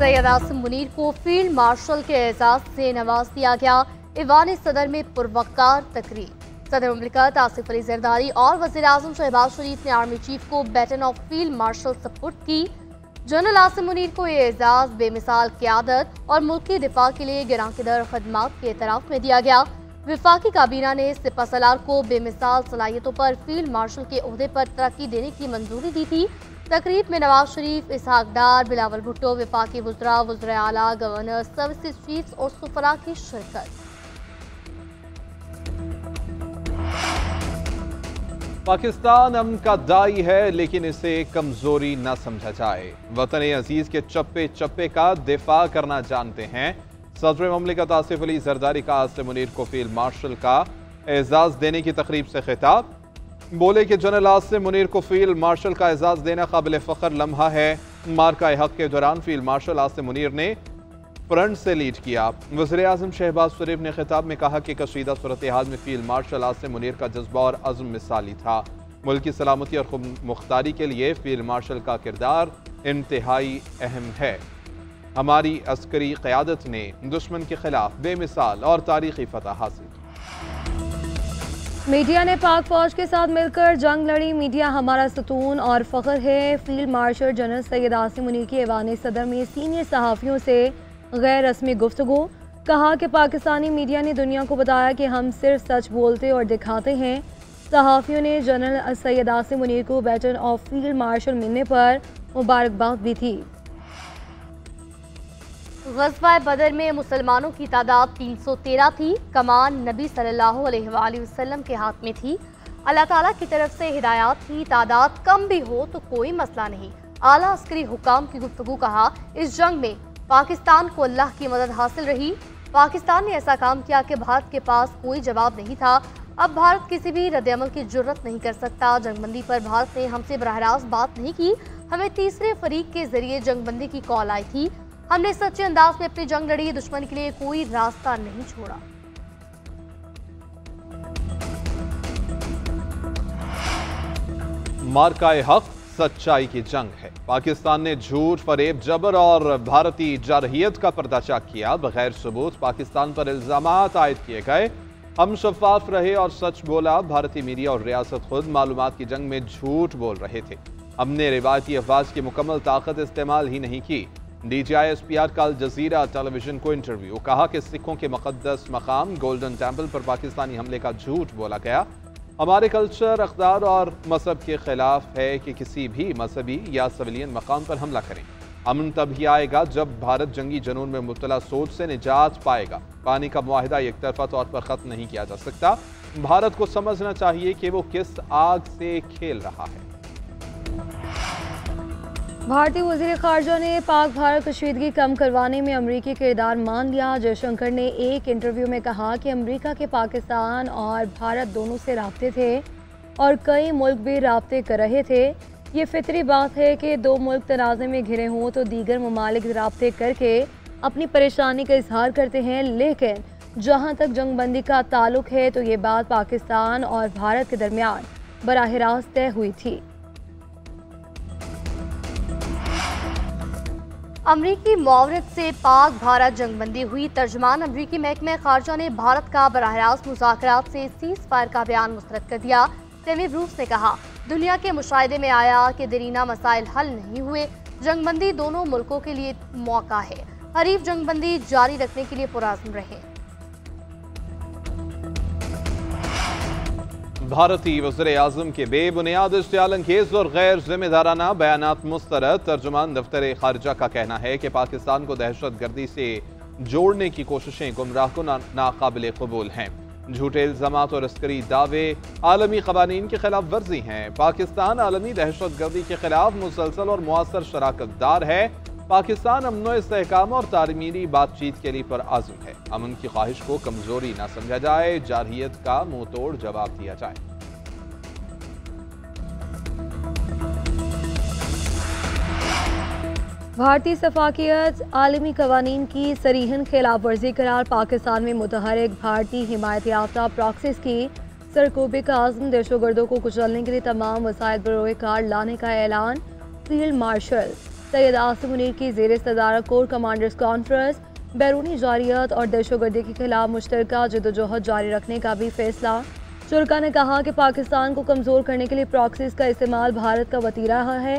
सैयद आसिम मुनीर को field marshal के एजाज से नवाज दिया गया। ईवान सदर में पुरवकार तकरीब। सदर मुमलिकत आसिफ अली जरदारी और वज़ीर आज़म शहबाज शरीफ ने आर्मी चीफ को बैटन ऑफ फील्ड मार्शल सपुर्द की। जनरल आसिम मुनीर को ये एजाज बेमिसाल क़यादत और मुल्की दिफा के लिए गिरांकिदर खदमात के एतराफ़ में दिया गया। विफाकी काबीना ने सिपह सलार को बेमिसाल सलाहियतों पर फील्ड मार्शल के ओहदे पर तरक्की देने की मंजूरी दी थी। तकरीब में नवाज शरीफ, इसहाक डार, बिलावल भुट्टो, विफाकी वज़रा, वज़ीर आला, गवर्नर, सर्विसेज चीफ्स और सुफरा की शिरकत। पाकिस्तान अमन का दाई है, लेकिन इसे कमजोरी न समझा जाए। वतन अजीज के चप्पे चप्पे का दिफा करना जानते हैं। सदर मुमलिकत आसिफ अली जरदारी का आसिम मुनीर को फील्ड मार्शल का एजाज देने की तकरीब से खिताब। बोले कि जनरल आसिम मुनीर को फील्ड मार्शल का एजाज देना काबिल फ़ख्र लम्हा है। मार्का हक के दौरान फील्ड मार्शल आसिम मुनीर ने फ्रंट से लीड किया। वज़ीर आज़म शहबाज शरीफ ने खिताब में कहा कि कशीदा सूरत हाल में फील्ड मार्शल आसिम मुनीर का जज्बा और अज़्म मिसाली था। मुल्क की सलामती और खुद मुख्तारी के लिए फील्ड मार्शल का किरदार इंतहाई अहम है। हमारी अस्करी क़यादत ने दुश्मन के खिलाफ बेमिसाल और तारीखी फतह हासिल की। मीडिया ने पाक फौज के साथ मिलकर जंग लड़ी। मीडिया हमारा सतून और फ़ख्र है। Field marshal general Syed Asim Munir की ऐवान सदर में सीनियर सहाफ़ियों से गैर रस्मी गुफ्तगू। कहा कि पाकिस्तानी मीडिया ने दुनिया को बताया कि हम सिर्फ सच बोलते और दिखाते हैं। सहाफ़ियों ने जनरल सैयद आसिम मुनीर को बैटन ऑफ फील्ड मार्शल मिलने पर मुबारकबाद भी थी। ग़ज़वा बदर में मुसलमानों की तादाद 313 थी। कमान नबी सल्लल्लाहु अलैहि वसल्लम के हाथ में थी। अल्लाह ताला की तरफ से हिदायत थी। तादाद कम भी हो तो कोई मसला नहीं। आला अस्करी हुकाम की गुफ्तगू। कहा, इस जंग में पाकिस्तान को अल्लाह की मदद हासिल रही। पाकिस्तान ने ऐसा काम किया कि भारत के पास कोई जवाब नहीं था। अब भारत किसी भी रद्द-ए-अमल की जुर्रत नहीं कर सकता। जंगबंदी पर भारत ने हमसे बराह रास्त बात नहीं की। हमें तीसरे फरीक के जरिए जंगबंदी की कॉल आई थी। हमने सच्चे अंदाज में अपनी जंग लड़ी। दुश्मन के लिए कोई रास्ता नहीं छोड़ा। मार्का हक सच्चाई की जंग है। पाकिस्तान ने झूठ, फरेब, जबर और भारतीय जारहियत का पर्दाचाक किया। बगैर सबूत पाकिस्तान पर इल्जामात आयद किए गए। हम शफाफ रहे और सच बोला। भारतीय मीडिया और रियासत खुद मालूमात की जंग में झूठ बोल रहे थे। हमने रिवायती अफवाज की मुकम्मल ताकत इस्तेमाल ही नहीं की। DGI-SPR का अल जजीरा टेलीविजन को इंटरव्यू। कहा कि सिखों के मुकद्दस मकाम गोल्डन टेम्पल पर पाकिस्तानी हमले का झूठ बोला गया। हमारे कल्चर, अक़दार और मजहब के खिलाफ है कि किसी भी मजहबी या सिविलियन मकाम पर हमला करें। अमन तभी आएगा जब भारत जंगी जुनून में मुब्तला सोच से निजात पाएगा। पानी का मुआहिदा एक तरफा तौर पर ख़त्म नहीं किया जा सकता। भारत को समझना चाहिए कि वो किस आग से खेल रहा है। भारतीय वज़ीर ख़ारजा ने पाक भारत कशीदगी कम करवाने में अमरीकी किरदार मान लिया। जयशंकर ने एक इंटरव्यू में कहा कि अमरीका के पाकिस्तान और भारत दोनों से राब्ते थे और कई मुल्क भी राब्ते कर रहे थे। ये फितरी बात है कि दो मुल्क तनाज़े में घिरे हों तो दीगर ममालिक राब्ते करके अपनी परेशानी का इजहार करते हैं। लेकिन जहाँ तक जंगबंदी का ताल्लुक है तो ये बात पाकिस्तान और भारत के दरमियान बराह रास्त तय हुई थी। अमरीकी मुआवरत से पाक भारत जंगबंदी हुई। तर्जमान अमरीकी महकमे खारजा ने भारत का बराह रास्त मुज़ाकरात से सीज़ फायर का बयान मुस्तरद कर दिया। सेमी रूस ने कहा, दुनिया के मुशाहिदे में आया कि देरीना मसाइल हल नहीं हुए। जंगबंदी दोनों मुल्कों के लिए मौका है। हरीफ जंगबंदी जारी रखने के लिए पुरअज़्म रहे। भारतीय वज़ीर आज़म के बेबुनियाद इश्तियालंगेज़ और गैर जिम्मेदाराना बयानात मुस्तरद। तर्जुमान दफ्तर खारजा का कहना है कि पाकिस्तान को दहशत गर्दी से जोड़ने की कोशिशें गुमराहकुन नाकाबिल कबूल हैं। झूठे इल्ज़ामात और अस्करी दावे आलमी क़वानीन की खिलाफ वर्जी हैं। पाकिस्तान आलमी दहशत गर्दी के खिलाफ मुसलसल और मुअस्सर शराकतदार है। पाकिस्तान अमन इस्तेहकाम और तामीरी बातचीत के लिए पुरअज़्म है। अमन की ख्वाहिश को कमजोरी न समझा जाए। जारहियत का मुंह तोड़ जवाब दिया जाए। भारतीय सफाकियत आलमी कवानीन की सरीहन खिलाफ वर्जी करार। पाकिस्तान में मुतहरिक भारतीय हिमायत याफ्ता प्रॉक्सिस की सरकोबे का आज़म। दहशतगर्दों को कुचलने के लिए तमाम वसाइल बरोए कार लाने का ऐलान। फील्ड मार्शल सैयद आसिम मुनीर की ज़ेर सदारत कोर कमांडर्स कॉन्फ्रेंस बैरूनी जारियत और दहशतगर्दी के खिलाफ मुश्तरका जदोजहद जारी रखने का भी फैसला। शुरा ने कहा कि पाकिस्तान को कमज़ोर करने के लिए प्रॉक्सीज़ का इस्तेमाल भारत का वतीरा रहा है।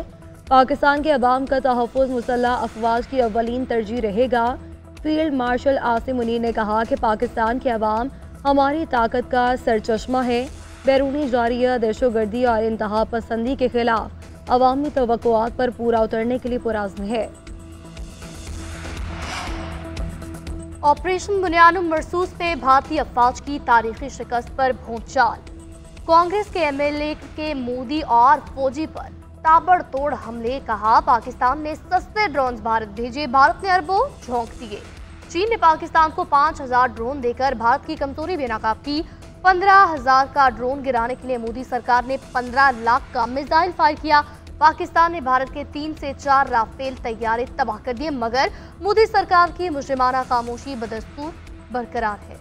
पाकिस्तान के अवाम का तहफ़्फ़ुज़ मुसल्लह अफवाज की अव्वलीन तरजीह रहेगा। फील्ड मार्शल आसिम मुनीर ने कहा कि पाकिस्तान के अवाम हमारी ताकत का सरचश्मा है। बैरूनी जारियत, दहशतगर्दी और इंतहा पसंदी के खिलाफ अवामी तवक्कुआत पर पूरा उतरने के लिए पुरअज़्म है। ऑपरेशन बुनियानुम मरसूस पे भारतीय अफवाज की तारीखी शिकस्त पर भूचाल। कांग्रेस के एमएलए के मोदी और फौजी पर ताबड़तोड़ हमले, कहा पाकिस्तान ने सस्ते ड्रोन भारत भेजे, भारत ने अरबों झोंक दिए। चीन ने पाकिस्तान को 5000 ड्रोन देकर भारत की कमजोरी बेनकाब की। 15,000 का ड्रोन गिराने के लिए मोदी सरकार ने 15 लाख का मिसाइल फायर किया। पाकिस्तान ने भारत के 3 से 4 राफेल तैयारे तबाह कर दिए, मगर मोदी सरकार की मुजरिमाना खामोशी बदस्तूर बरकरार है।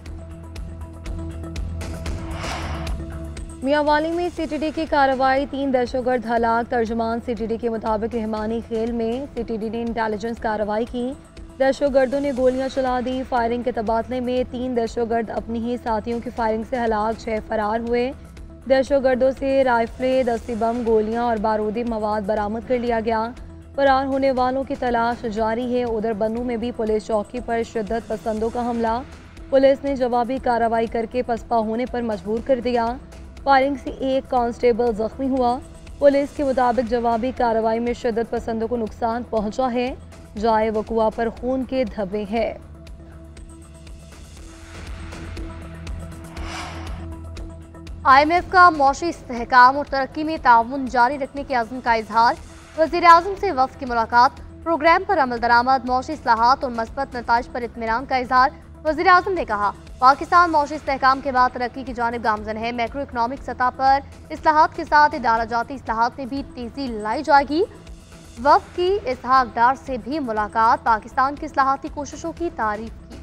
मियांवाली में सीटीडी की कार्रवाई, 3 दहशतगर्द हलाक। तर्जुमान सीटीडी के मुताबिक रहमानी खेल में सीटीडी ने इंटेलिजेंस कार्रवाई की। दहशतगर्दों ने गोलियां चला दी। फायरिंग के तबादले में 3 दहशतगर्द अपनी ही साथियों की फायरिंग से हलाक, 6 फरार हुए। दहशतगर्दों से राइफलें, दस्ती बम, गोलियां और बारूदी मवाद बरामद कर लिया गया। फरार होने वालों की तलाश जारी है। उधर बन्नू में भी पुलिस चौकी पर शिद्दत पसंदों का हमला, पुलिस ने जवाबी कार्रवाई करके पसपा होने पर मजबूर कर दिया। फायरिंग से 1 कांस्टेबल जख्मी हुआ। पुलिस के मुताबिक जवाबी कार्रवाई में शिद्दत पसंदों को नुकसान पहुंचा है। जाए वकुआ पर खून के धब्बे हैं। IMF का मौशी इस्तेहकाम और तरक्की में ताउन जारी रखने के अज़्म का इजहार। वज़ीर-ए-आज़म से वफ़द की मुलाकात, प्रोग्राम पर अमल दरामद, मौशी इस्लाहात और मस्बत नताइज पर इत्मीनान का इजहार। वज़ीर-ए-आज़म ने कहा पाकिस्तान मौशी इस्तेहकाम के बाद तरक्की की जानिब गामज़न है। मैक्रो इकनॉमिक सतह पर इस्लाहात के साथ इदारा जाती इस्लाहात में भी तेज़ी लाई जाएगी। वफ़द की इसहाक डार से भी मुलाकात, पाकिस्तान की इस्लाहाती कोशिशों की तारीफ की।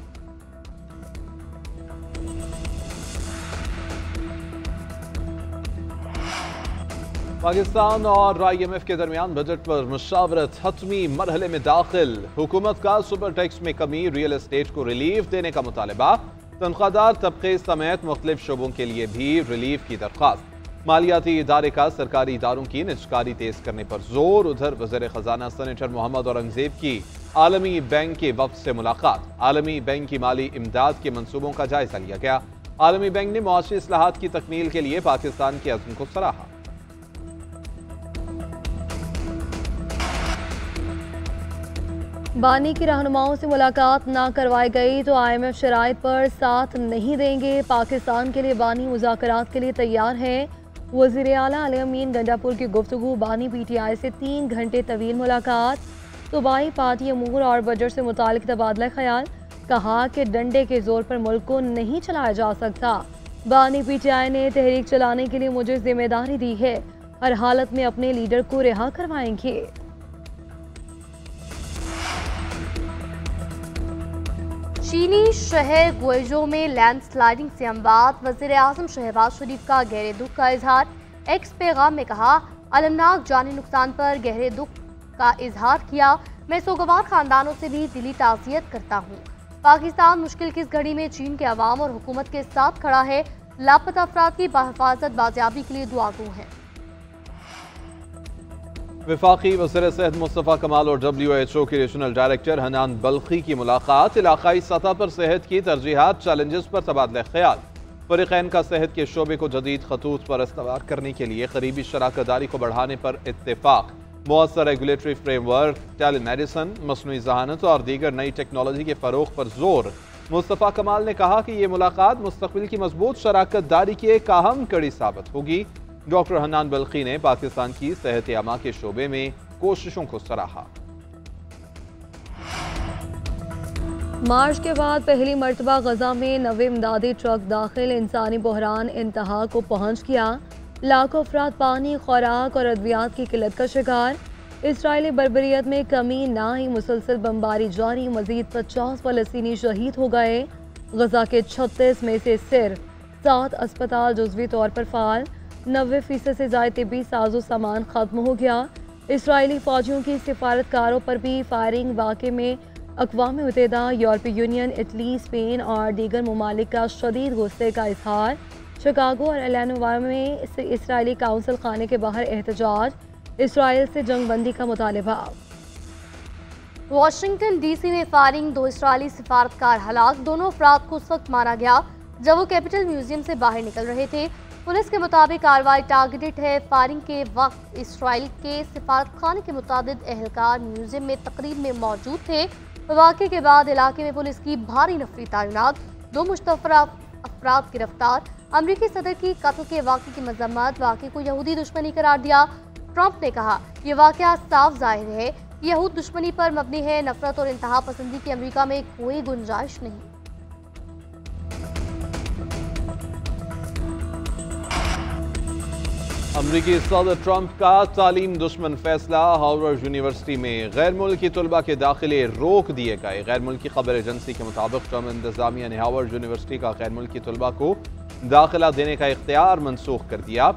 पाकिस्तान और IMF के दरमियान बजट पर मुशावरत हतमी मरहले में दाखिल। हुकूमत का सुपर टैक्स में कमी, रियल एस्टेट को रिलीफ देने का मुतालबा, तनख्वाहदार तबके समेत मुख्तलिफ शोबों के लिए भी रिलीफ की दरख्वास्त। मालियाती इदारे का सरकारी इदारों की निजकारी तेज करने पर जोर। उधर वज़ीर खजाना सेनेटर मोहम्मद औरंगजेब की आलमी बैंक के वफ़द से मुलाकात, आलमी बैंक की माली इमदाद के मंसूबों का जायजा लिया गया। आलमी बैंक ने मुआशी इस्लाहात की तकमील के लिए पाकिस्तान के अज़्म को सराहा। बानी की रहनुमाओं से मुलाकात ना करवाई गई तो IMF शराइत पर साथ नहीं देंगे। पाकिस्तान के लिए बानी मुज़ाकरात के लिए तैयार है। वज़ीर आला अली अमीन गंडापुर की गुफ्तगू, बानी PTI से 3 घंटे तवील मुलाकात, सूबाई पार्टी अमूर और बजट से मुतालिक तबादला ख्याल। कहा कि डंडे के जोर पर मुल्क को नहीं चलाया जा सकता। बानी PTI ने तहरीक चलाने के लिए मुझे जिम्मेदारी दी है, हर हालत में अपने लीडर को रिहा करवाएंगे। चीनी शहर ग्वेजो में लैंडस्लाइडिंग से अमवात, वज़ीर-ए-आज़म शहबाज शरीफ का गहरे दुख का इजहार। एक्स पैगाम में कहा अलमनाक जानी नुकसान पर गहरे दुख का इजहार किया। मैं सोगवार खानदानों से भी दिली ताज़ियत करता हूँ। पाकिस्तान मुश्किल की इस घड़ी में चीन के अवाम और हुकूमत के साथ खड़ा है। लापता अफराद की बहिफाजत बाजियाबी के लिए दुआगो है। वफाकी वज़ीर सेहत मुस्तफ़ा कमाल और WHO की रीजनल डायरेक्टर हनान बल्खी की मुलाकात, इलाकाई सतह पर सेहत की तरजीहात, चैलेंजेस पर तबादला ख्याल। फरीक़ैन का सेहत के शोबे को जदीद खतूत पर इस्तवार करने के लिए करीबी शराकतदारी को बढ़ाने पर इत्तेफाक। मुअस्सर रेगुलेटरी फ्रेमवर्क, टेलीमेडिसन, मसनूई ज़हानत और दीगर नई टेक्नोलॉजी के फ़रोग़ पर जोर। मुस्तफ़ा कमाल ने कहा कि ये मुलाकात मुस्तक़बिल की मजबूत शराकतदारी की एक अहम कड़ी साबित होगी। डॉक्टर हनान बल्खी ने पाकिस्तान की सेहत आमा के शोबे में कोशिशों को सराहा। मार्च के बाद पहली मरतबा गजा में नवे इमदादी ट्रक दाखिल, इंसानी बहरान इंतहा को पहुंच गया। लाखों अफराद पानी, खुराक और अद्वियात की किल्लत का शिकार। इसराइली बर्बरियत में कमी ना ही, मुसलसल बमबारी जारी, मजीद 50 फ़लस्तीनी शहीद हो गए। गजा के 36 में से सिर्फ 7 अस्पताल जुज़वी तौर पर फ़ाल। 90% से ज़ायद तिब्बी साजो सामान ख़त्म हो गया। इसराइली फौजियों की सिफारतकारों पर भी फायरिंग वाक़े में अक़वाम मुत्तहिदा, यूरोपीय यूनियन, इटली, स्पेन और दीगर ममालिक का शदीद गुस्से का इजहार। शिकागो और एलानोवा में इसराइली काउंसिल खाने के बाहर एहतजाज, इसराइल से जंग बंदी का मुतालबा। वाशिंगटन डीसी में फायरिंग, 2 इसराइली सिफारतकार हलाक। दोनों अफराद को उस वक्त मारा गया जब वो कैपिटल म्यूजियम से बाहर निकल रहे थे। पुलिस के मुताबिक कार्रवाई टारगेटेड है। फायरिंग के वक्त इसराइल के सिफारतखाने के मुताबिक एहलकार म्यूजियम में तकरीब में मौजूद थे। वाक़े के बाद इलाके में पुलिस की भारी नफरी तैनात, 2 मुश्तफरा अफराद गिरफ्तार। अमरीकी सदर की कत्ल के वाक़े की मजम्मत, वाक़े को यहूदी दुश्मनी करार दिया। ट्रंप ने कहा, यह वाक़या साफ जाहिर है यहूद दुश्मनी पर मबनी है। नफरत और इंतहा पसंदी की अमरीका में कोई गुंजाइश नहीं। अमरीकी सदर ट्रंप का तालीम दुश्मन फैसला। हार्वर्ड यूनिवर्सिटी में गैर मुल्की तलबा के दाखिले रोक दिए गए। गैर मुल्की खबर एजेंसी के मुताबिक ट्रंप इंतजामिया ने हार्वर्ड यूनिवर्सिटी का गैर मुल्की तलबा को दाखिला देने का इख्तियार मनसूख कर दिया।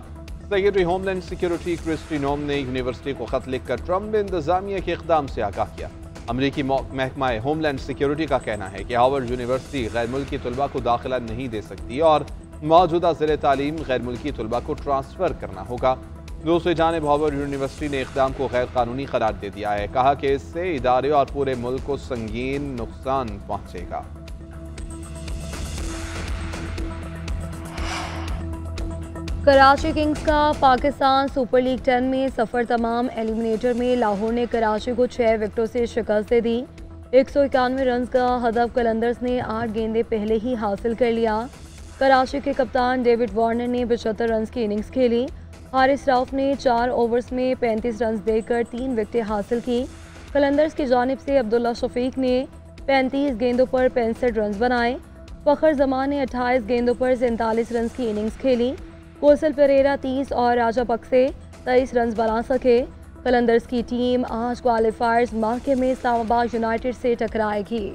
सेक्रेटरी होमलैंड सिक्योरिटी क्रिस्टी नोम ने यूनिवर्सिटी को खत लिखकर ट्रंप इंतजामिया के इक़दाम से आगाह किया। अमरीकी महकमा होमलैंड सिक्योरिटी का कहना है कि हार्वर्ड यूनिवर्सिटी गैर मुल्की तलबा को दाखिला नहीं दे सकती और मौजूदा ज़िले तालीम गैर मुल्की तलबा को ट्रांसफ़र करना होगा। दूसरी जानिब हार्वर्ड यूनिवर्सिटी ने इक़दाम को गैर कानूनी करार दे दिया है। कहा कि इससे इदारे और पूरे मुल्क को संगीन नुकसान पहुँचेगा। कराची किंग्स का पाकिस्तान सुपर लीग 10 में सफ़र तमाम। एलिमिनेटर में लाहौर ने कराची को 6 विकेटों से शिकस्त दे दी। 191 रन का हदफ कलंदर्स ने 8 गेंदें पहले ही हासिल कर लिया। कराची के कप्तान डेविड वार्नर ने 75 रन की इनिंग्स खेली। हारिस रऊफ ने 4 ओवर्स में 35 रन देकर 3 विकेटें हासिल की। कलंदर्स की जानिब से अब्दुल्ला शफीक ने 35 गेंदों पर 65 रन बनाए। फ़खर जमान ने 28 गेंदों पर 47 रन की इनिंग्स खेली। कोसल पेरेरा 30 और राजा पक्से 23 रन बना सके। कलंदर्स की टीम आज क्वालिफायर्स मार्के में इस्लामाबाद यूनाइटेड से टकराएगी।